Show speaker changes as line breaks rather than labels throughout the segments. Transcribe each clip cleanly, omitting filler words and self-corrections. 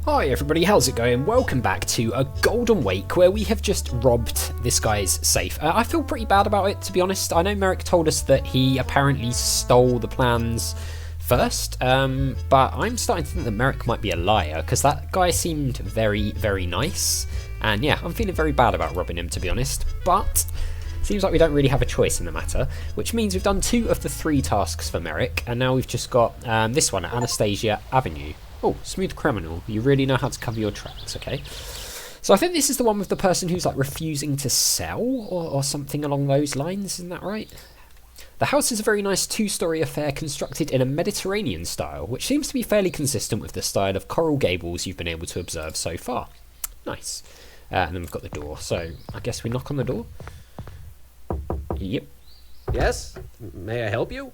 Hi everybody, how's it going? Welcome back to a Golden Wake where we have just robbed this guy's safe. I feel pretty bad about it, to be honest. I know Merrick told us that he apparently stole the plans first, but I'm starting to think that Merrick might be a liar because that guy seemed very, very nice. And yeah, I'm feeling very bad about robbing him, to be honest. But seems like we don't really have a choice in the matter, which means we've done 2 of the 3 tasks for Merrick, and now we've just got this one at Anastasia Avenue. Oh, smooth criminal. You really know how to cover your tracks, okay. So I think this is the one with the person who's like refusing to sell or something along those lines, isn't that right? The house is a very nice 2-story affair constructed in a Mediterranean style, which seems to be fairly consistent with the style of Coral Gables you've been able to observe so far. Nice. And then we've got the door, so I guess we knock on the door. Yep.
Yes? May I help you?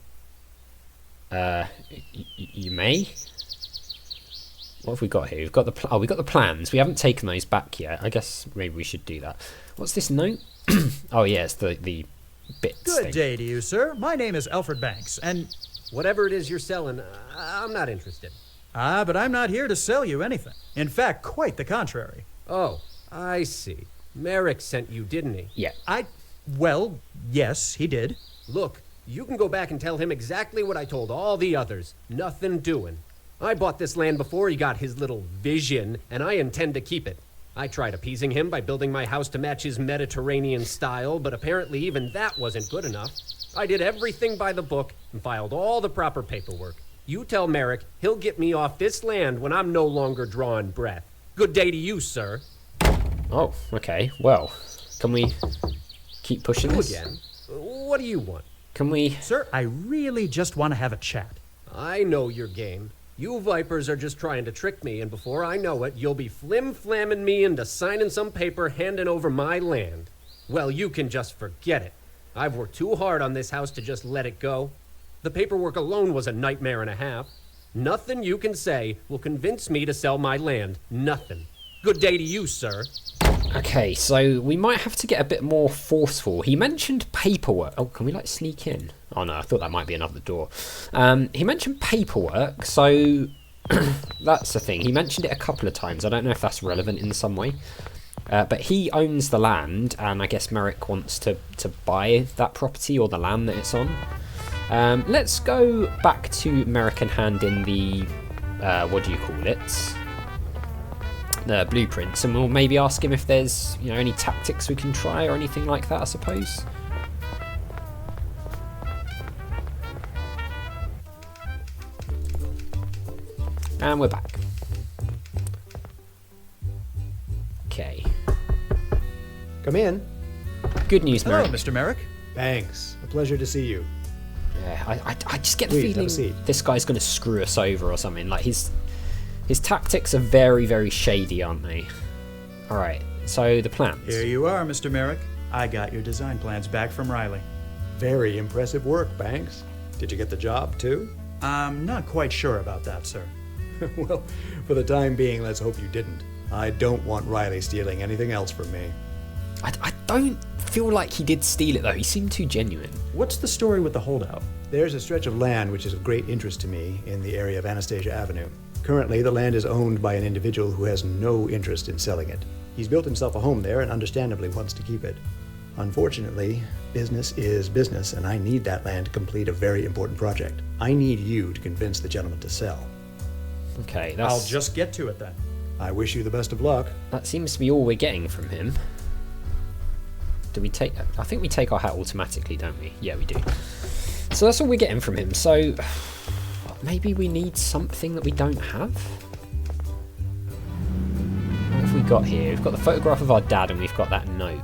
You may? What have we got here? We've got we've got the plans. We haven't taken those back yet. I guess maybe we should do that. What's this note? Oh yeah, it's the bits
Good
thing.
day to you, sir. My name is Alfie Banks, and...
Whatever it is you're selling, I'm not interested.
but I'm not here to sell you anything. In fact, quite the contrary.
Oh, I see. Merrick sent you, didn't he?
Yeah.
Well, yes, he did.
Look, you can go back and tell him exactly what I told all the others. Nothing doing. I bought this land before he got his little vision, and I intend to keep it. I tried appeasing him by building my house to match his Mediterranean style, but apparently even that wasn't good enough. I did everything by the book and filed all the proper paperwork. You tell Merrick he'll get me off this land when I'm no longer drawing breath. Good day to you, sir.
Oh, okay. Well, can we keep pushing
You
this?
again? What do you want?
Can we?
Sir, I really just want to have a chat.
I know your game. You vipers are just trying to trick me, and before I know it, you'll be flim-flamming me into signing some paper handing over my land. Well, you can just forget it. I've worked too hard on this house to just let it go. The paperwork alone was a nightmare and a half. Nothing you can say will convince me to sell my land. Nothing. Good day to you, sir.
Okay, so we might have to get a bit more forceful. He mentioned paperwork. Oh, can we like sneak in? Oh no, I thought that might be another door. He mentioned paperwork, so that's the thing. He mentioned it a couple of times. I don't know if that's relevant in some way. But he owns the land, and I guess Merrick wants to buy that property or the land that it's on. Let's go back to Merrick and hand in the, what do you call it? The blueprints, and we'll maybe ask him if there's, you know, any tactics we can try or anything like that, I suppose. And we're back. Okay.
Come in.
Good news,
Hello,
Merrick.
Mr. Merrick.
Banks, a pleasure to see you.
Yeah, I just get the
Please, have a
feeling
seat.
this guy's going to screw us over or something. Like his tactics are very, very shady, aren't they? All right. So the plans.
Here you are, Mr. Merrick. I got your design plans back from Riley.
Very impressive work, Banks. Did you get the job, too?
I'm not quite sure about that, sir.
Well, for the time being, let's hope you didn't. I don't want Riley stealing anything else from me.
I don't feel like he did steal it though. He seemed too genuine.
What's the story with the holdout?
There's a stretch of land which is of great interest to me in the area of Anastasia Avenue. Currently, the land is owned by an individual who has no interest in selling it. He's built himself a home there and understandably wants to keep it. Unfortunately, business is business, and I need that land to complete a very important project. I need you to convince the gentleman to sell.
Okay,
I'll just get to it then.
I wish you the best of luck.
that seems to be all we're getting from him. Do we take? I think we take our hat automatically, don't we? Yeah, we do. So that's all we're getting from him. So maybe we need something that we don't have. What have we got here? We've got the photograph of our dad, and we've got that note.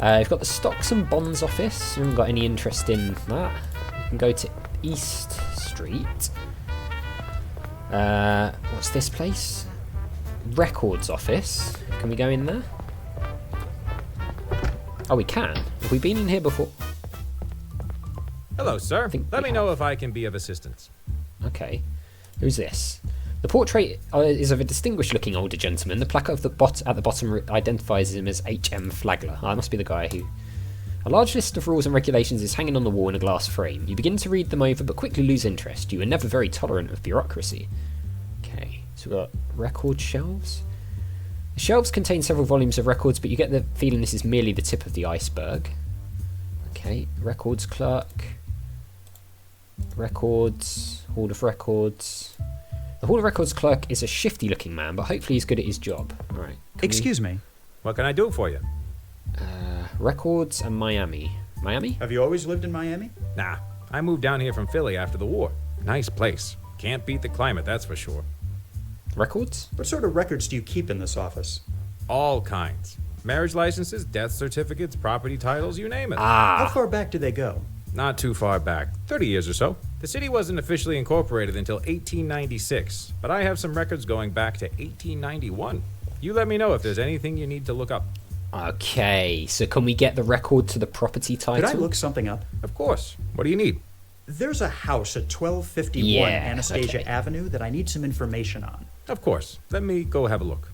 We've got the stocks and bonds office. We haven't got any interest in that. We can go to East Street. What's this place? Records office. Can we go in there? Oh, we can. Have we been in here before?
Hello, sir.
think
Let
we
me know if I can be of assistance.
Okay. Who's this? The portrait is of a distinguished-looking older gentleman. The plaque at the bottom identifies him as H.M. Flagler. That must be the guy who... A large list of rules and regulations is hanging on the wall in a glass frame. You begin to read them over, but quickly lose interest. You are never very tolerant of bureaucracy. Okay. So we've got record shelves. The shelves contain several volumes of records, but you get the feeling this is merely the tip of the iceberg. Okay, records clerk. Records, Hall of Records. The Hall of Records clerk is a shifty looking man, but hopefully he's good at his job. Alright.
Excuse me.
What can I do for you?
Records and Miami. Miami?
Have you always lived in Miami?
Nah, I moved down here from Philly after the war. Nice place. Can't beat the climate, that's for sure.
Records?
What sort of records do you keep in this office?
All kinds. Marriage licenses, death certificates, property titles, you name it.
How far back do they go?
Not too far back. 30 years or so. The city wasn't officially incorporated until 1896, but I have some records going back to 1891. You let me know if there's anything you need to look up.
Okay, so can we get the record to the property title?
Could I look something up?
Of course. What do you need?
There's a house at 1251
Yeah,
Anastasia
okay.
Avenue that I need some information on.
Of course. Let me go have a look.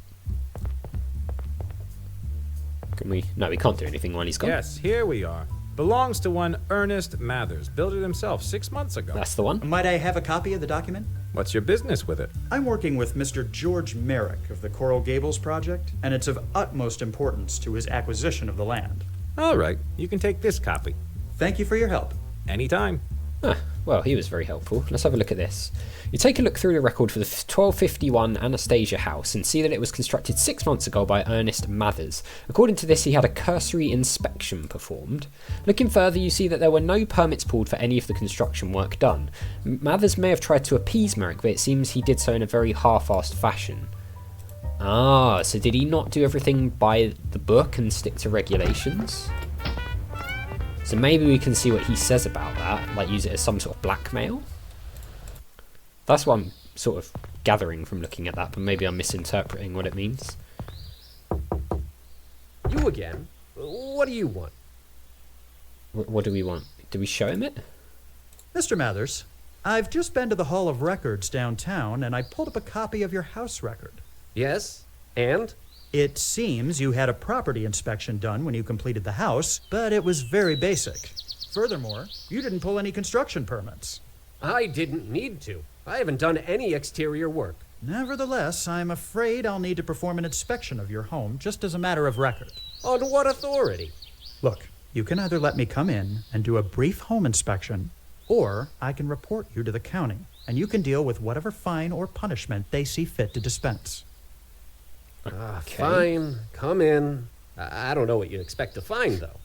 Can we? No, we can't do anything while he's gone.
Yes, here we are. Belongs to one Ernest Mathers. Built it himself 6 months ago.
That's the one.
Might I have a copy of the document?
What's your business with it?
I'm working with Mr. George Merrick of the Coral Gables project, and it's of utmost importance to his acquisition of the land.
All right, you can take this copy.
Thank you for your help.
Anytime.
Ah, well, he was very helpful. Let's have a look at this. You take a look through the record for the 1251 Anastasia house and see that it was constructed 6 months ago by Ernest Mathers. According to this, he had a cursory inspection performed. Looking further, you see that there were no permits pulled for any of the construction work done. Mathers may have tried to appease Merrick, but it seems he did so in a very half-assed fashion. Ah, so did he not do everything by the book and stick to regulations? So maybe we can see what he says about that, like use it as some sort of blackmail? That's what I'm sort of gathering from looking at that, but maybe I'm misinterpreting what it means.
You again? What do you want?
What do we want? Do we show him it?
Mr. Mathers, I've just been to the Hall of Records downtown, and I pulled up a copy of your house record.
Yes? And?
It seems you had a property inspection done when you completed the house, but it was very basic. Furthermore, you didn't pull any construction permits.
I didn't need to. I haven't done any exterior work.
Nevertheless, I'm afraid I'll need to perform an inspection of your home just as a matter of record.
On what authority?
Look, you can either let me come in and do a brief home inspection, or I can report you to the county, and you can deal with whatever fine or punishment they see fit to dispense.
Okay.
Fine, come in. I don't know what you expect to find, though.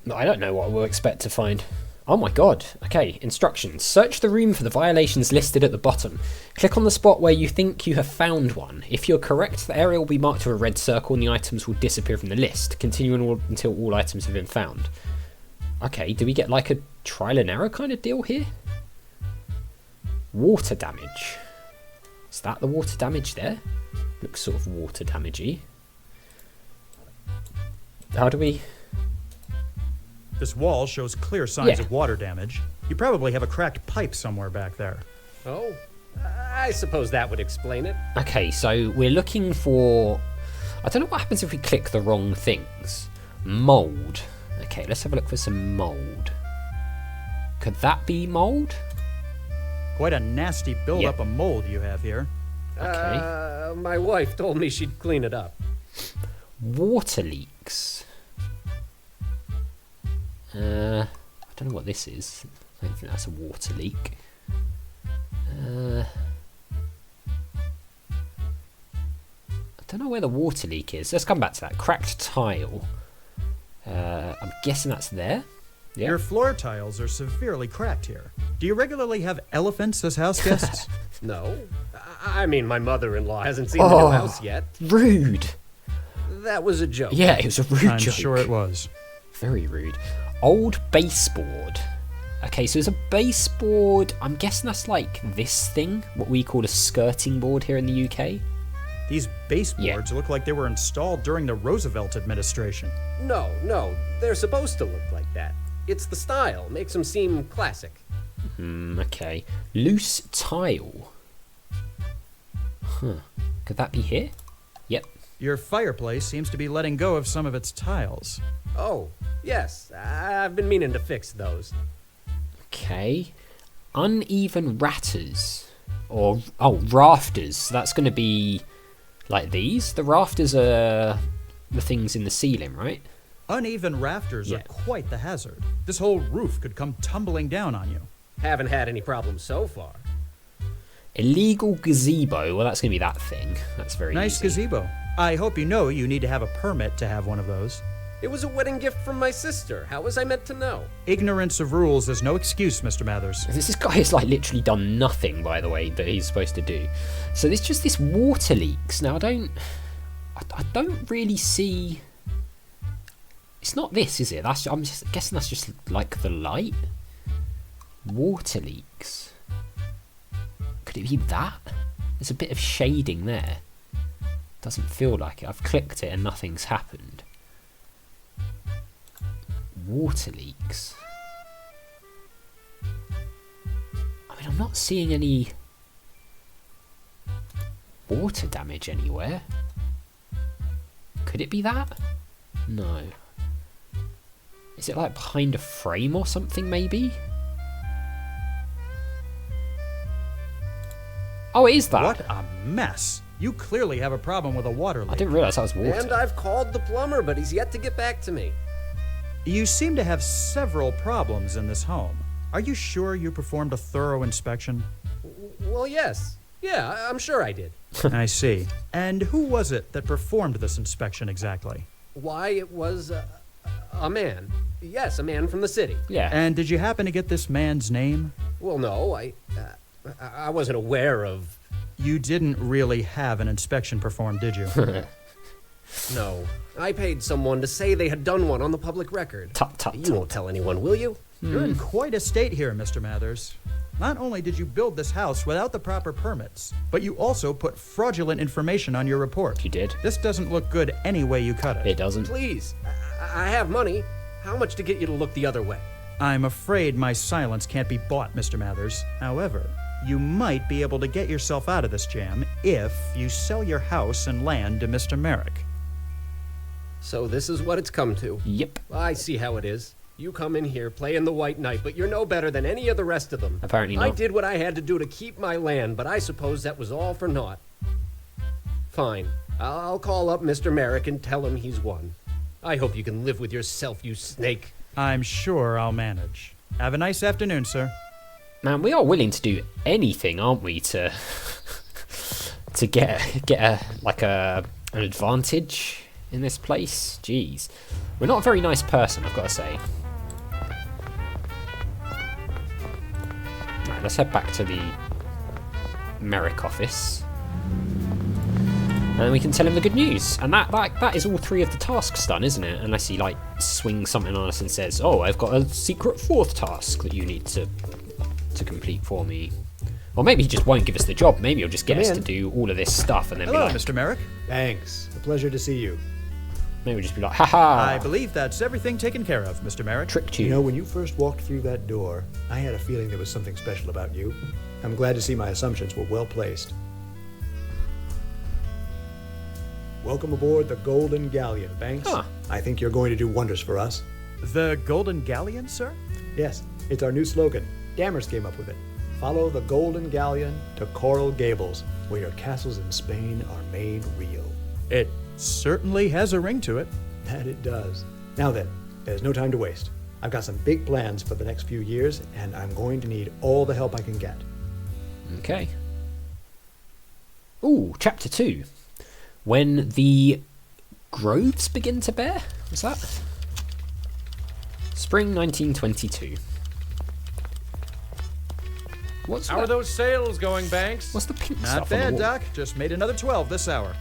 No, I don't know what we'll expect to find. Oh my god. Okay, instructions. Search the room for the violations listed at the bottom. Click on the spot where you think you have found one. If you're correct, the area will be marked with a red circle and the items will disappear from the list, continuing until all items have been found. Okay, do we get like a trial and error kind of deal here? Water damage. Is that the water damage there? Looks sort of water damagey. How do we...
This wall shows clear signs
Yeah.
of water damage. You probably have a cracked pipe somewhere back there.
Oh, I suppose that would explain it.
Okay, so we're looking for... I don't know what happens if we click the wrong things. Mold. Okay, let's have a look for some mold. Could that be mold?
Quite a nasty buildup
Yep.
of mold you have here.
Okay.
My wife told me she'd clean it up.
Water leaks. I don't know what this is. I don't think that's a water leak. I don't know where the water leak is. Let's come back to that. Cracked tile. I'm guessing that's there. Yeah.
Your floor tiles are severely cracked here. Do you regularly have elephants as house guests?
No. I mean, my mother-in-law hasn't seen the new house yet.
Rude.
That was a joke.
Yeah, it was a rude
I'm
joke.
sure it was.
Very rude. Old baseboard. Okay, so there's a baseboard. I'm guessing that's like this thing, what we call a skirting board here in the UK.
These baseboards look like they were installed during the Roosevelt administration.
No, they're supposed to look like that. It's the style, makes them seem classic.
Okay. Loose tile. Huh. Could that be here? Yep.
Your fireplace seems to be letting go of some of its tiles.
Oh, yes, I've been meaning to fix those.
Okay. Uneven ratters. Or, oh, rafters. That's going to be like these. The rafters are the things in the ceiling, right?
Uneven rafters
Yeah.
are quite the hazard. This whole roof could come tumbling down on you.
Haven't had any problems so far.
Illegal gazebo. Well, that's going to be that thing. That's very
Nice
easy.
gazebo. I hope you know you need to have a permit to have one of those.
It was a wedding gift from my sister. How was I meant to know?
Ignorance of rules is no excuse, Mr. Mathers.
This guy has like literally done nothing, by the way, that he's supposed to do. So there's just this water leaks. Now I don't really see. It's not this, is it? I'm just guessing that's just like the light. Water leaks. Could it be that? There's a bit of shading there. Doesn't feel like it. I've clicked it and nothing's happened. Water leaks. I mean, I'm not seeing any water damage anywhere. Could it be that? No. Is it like behind a frame or something, maybe? Oh, it is that.
What a mess. You clearly have a problem with a water
I
leak.
didn't realise that was water.
And I've called the plumber, but he's yet to get back to me.
You seem to have several problems in this home. Are you sure you performed a thorough inspection?
Well, yes. Yeah, I'm sure I did.
I see. And who was it that performed this inspection exactly?
Why, it was a man. Yes, a man from the city.
Yeah.
And did you happen to get this man's name?
Well, no, I wasn't aware of.
You didn't really have an inspection performed, did you?
No. I paid someone to say they had done one on the public record.
Tut, tut,
You
tut.
won't tell anyone, will you?
You're in quite a state here, Mr. Mathers. Not only did you build this house without the proper permits, but you also put fraudulent information on your report.
You did.
This doesn't look good any way you cut it.
It doesn't.
Please. I have money. How much to get you to look the other way?
I'm afraid my silence can't be bought, Mr. Mathers. However, you might be able to get yourself out of this jam if you sell your house and land to Mr. Merrick.
So this is what it's come to.
Yep. I
I see how it is. You come in here playing the white knight, but you're no better than any of the rest of them.
Apparently
I
not.
did what I had to do to keep my land, but I suppose that was all for naught. Fine. I'll call up Mr. Merrick and tell him he's won. I hope you can live with yourself, you snake.
I'm sure I'll manage. Have a nice afternoon, sir.
Man, we are willing to do anything, aren't we, to get an advantage in this place? Jeez. We're not a very nice person, I've got to say. Right, let's head back to the Merrick office. And we can tell him the good news. And that is all 3 of the tasks done, isn't it? Unless he, like, swings something on us and says, oh, I've got a secret 4th task that you need to complete for me. Or maybe he just won't give us the job. Maybe he'll just get
Come
us
in.
to do all of this stuff and then
Hello,
be like,
Mr. Merrick.
Thanks. A pleasure to see you.
maybe we'll just be like, haha,
I believe that's everything taken care of, Mr. Merrick.
tricked you.
You know, when you first walked through that door, I had a feeling there was something special about you. I'm glad to see my assumptions were well placed. Welcome aboard the Golden Galleon, Banks.
Huh.
I think you're going to do wonders for us.
The Golden Galleon, sir?
Yes, it's our new slogan. Dammers came up with it. Follow the Golden Galleon to Coral Gables, where your castles in Spain are made real.
It certainly has a ring to it.
That it does. Now then, there's no time to waste. I've got some big plans for the next few years, and I'm going to need all the help I can get.
Okay. Ooh, chapter 2. When the groves begin to bear? What's that? Spring 1922.
How are those sales going, Banks?
What's the pink
Not
stuff on
bad,
the wall?
Doc. Just made another 12 this hour.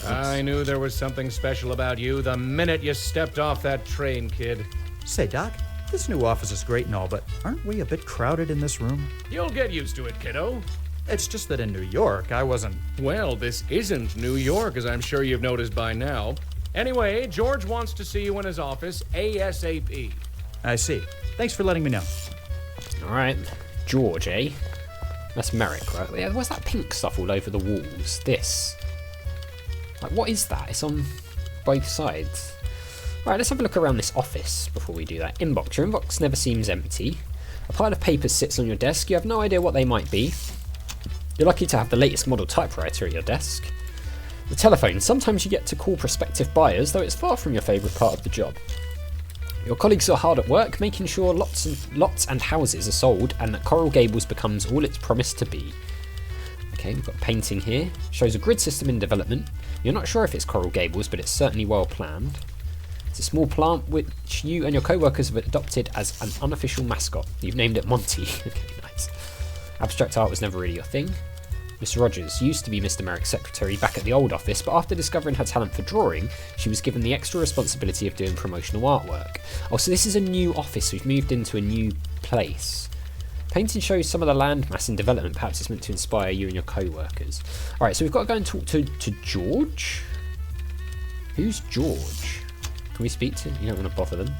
I knew there was something special about you the minute you stepped off that train, kid.
Say, Doc, this new office is great and all, but aren't we a bit crowded in this room?
You'll get used to it, kiddo.
It's just that in New York, I wasn't...
Well, this isn't New York, as I'm sure you've noticed by now. Anyway, George wants to see you in his office ASAP.
I see. Thanks for letting me know.
Alright. George, eh? That's Merrick, right? Yeah, what's that pink stuff all over the walls? This. Like, what is that? It's on both sides. Right, let's have a look around this office before we do that. Inbox. Your inbox never seems empty. A pile of papers sits on your desk. You have no idea what they might be. You're lucky to have the latest model typewriter at your desk. The telephone. Sometimes you get to call prospective buyers, though it's far from your favourite part of the job. Your colleagues are hard at work, making sure lots and houses are sold and that Coral Gables becomes all it's promised to be. Okay, we've got a painting here. Shows a grid system in development. You're not sure if it's Coral Gables, but it's certainly well planned. It's a small plant which you and your co-workers have adopted as an unofficial mascot. You've named it Monty. Okay, nice. Abstract art was never really your thing. Mr. Rogers used to be Mr. Merrick's secretary back at the old office, but after discovering her talent for drawing, she was given the extra responsibility of doing promotional artwork. Oh, so this is a new office. We've moved into a new place. Painting shows some of the landmass in development. Perhaps it's meant to inspire you and your co-workers. Alright, so we've got to go and talk to George? Who's George? Can we speak to him? You don't want to bother them.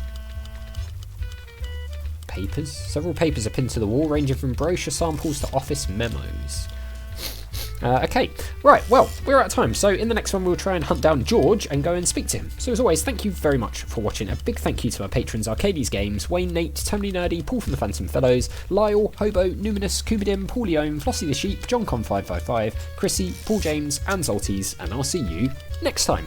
Papers? Several papers are pinned to the wall, ranging from brochure samples to office memos. Okay, right, well, we're out of time, so in the next one we'll try and hunt down George and go and speak to him. So as always, thank you very much for watching. A big thank you to our patrons Arcades Games, Wayne, Nate, Tony Nerdy, Paul from the Phantom Fellows, Lyle, Hobo, Numinous, Kubidim, Paul Leone, Flossie the Sheep, JohnCon555, Chrissy, Paul James and Zolties, and I'll see you next time.